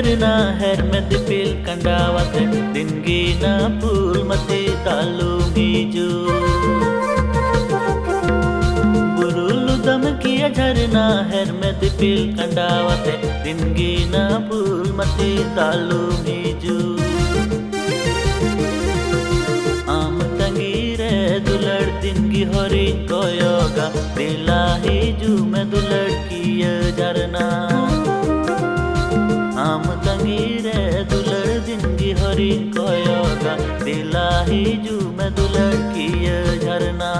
झरना हर में दिपिल कंडावत दिनगी ना पुल मते तालुंगी जो बुरुलु दम किया झरना हर में दिपिल कंडावत दिनगी ना पुल मते तालुंगी जो आम तंगीरे दुलड़ दिनगी हरी कोयोगा दिला ही जू में दुलड़ किया झरना आम तंगीरे दुलड़ दिनगी हरी कोयोगा दिला ही जू में दुलड़ किया झरना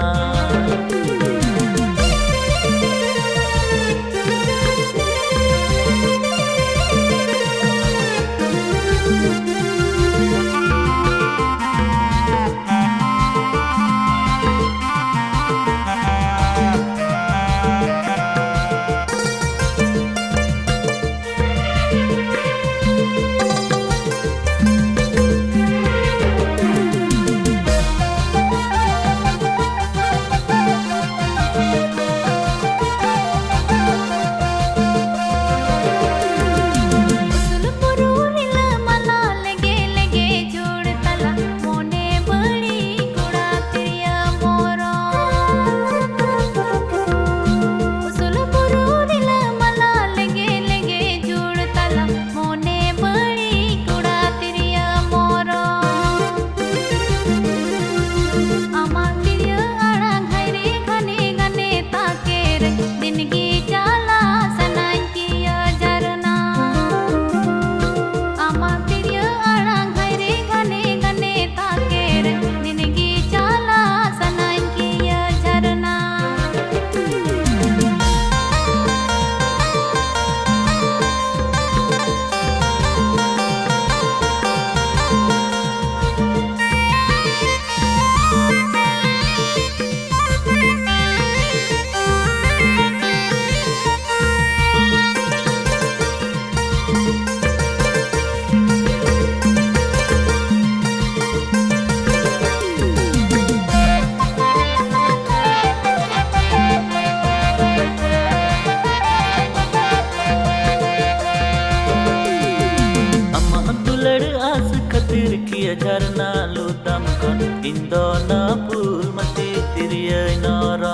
किया झरना लुदम कन इंदो ना पुल मते तिरिय नौरा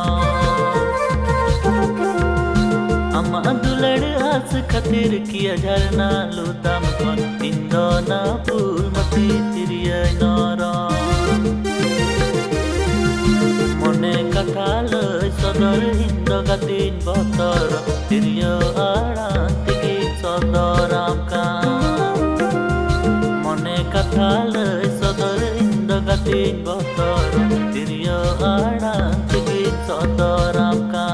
अम्मा दुलड़ आस खतिर किया झरना लुदम कन इंदो ना पुल मते तिरिय नौरा मने कथा लय सदर हिंदो गतिन बतर तिरिय आड़ान तिगी सदराम का कथा लय सदर इंद गतिन बतर तिरिय आड़ान तिगी सदराम का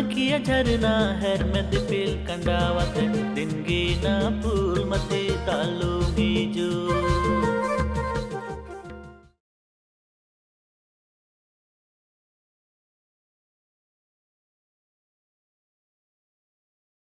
किया झरना हर में दिपिल कंडावत दिनगी ना पुल मते तालुंगी जो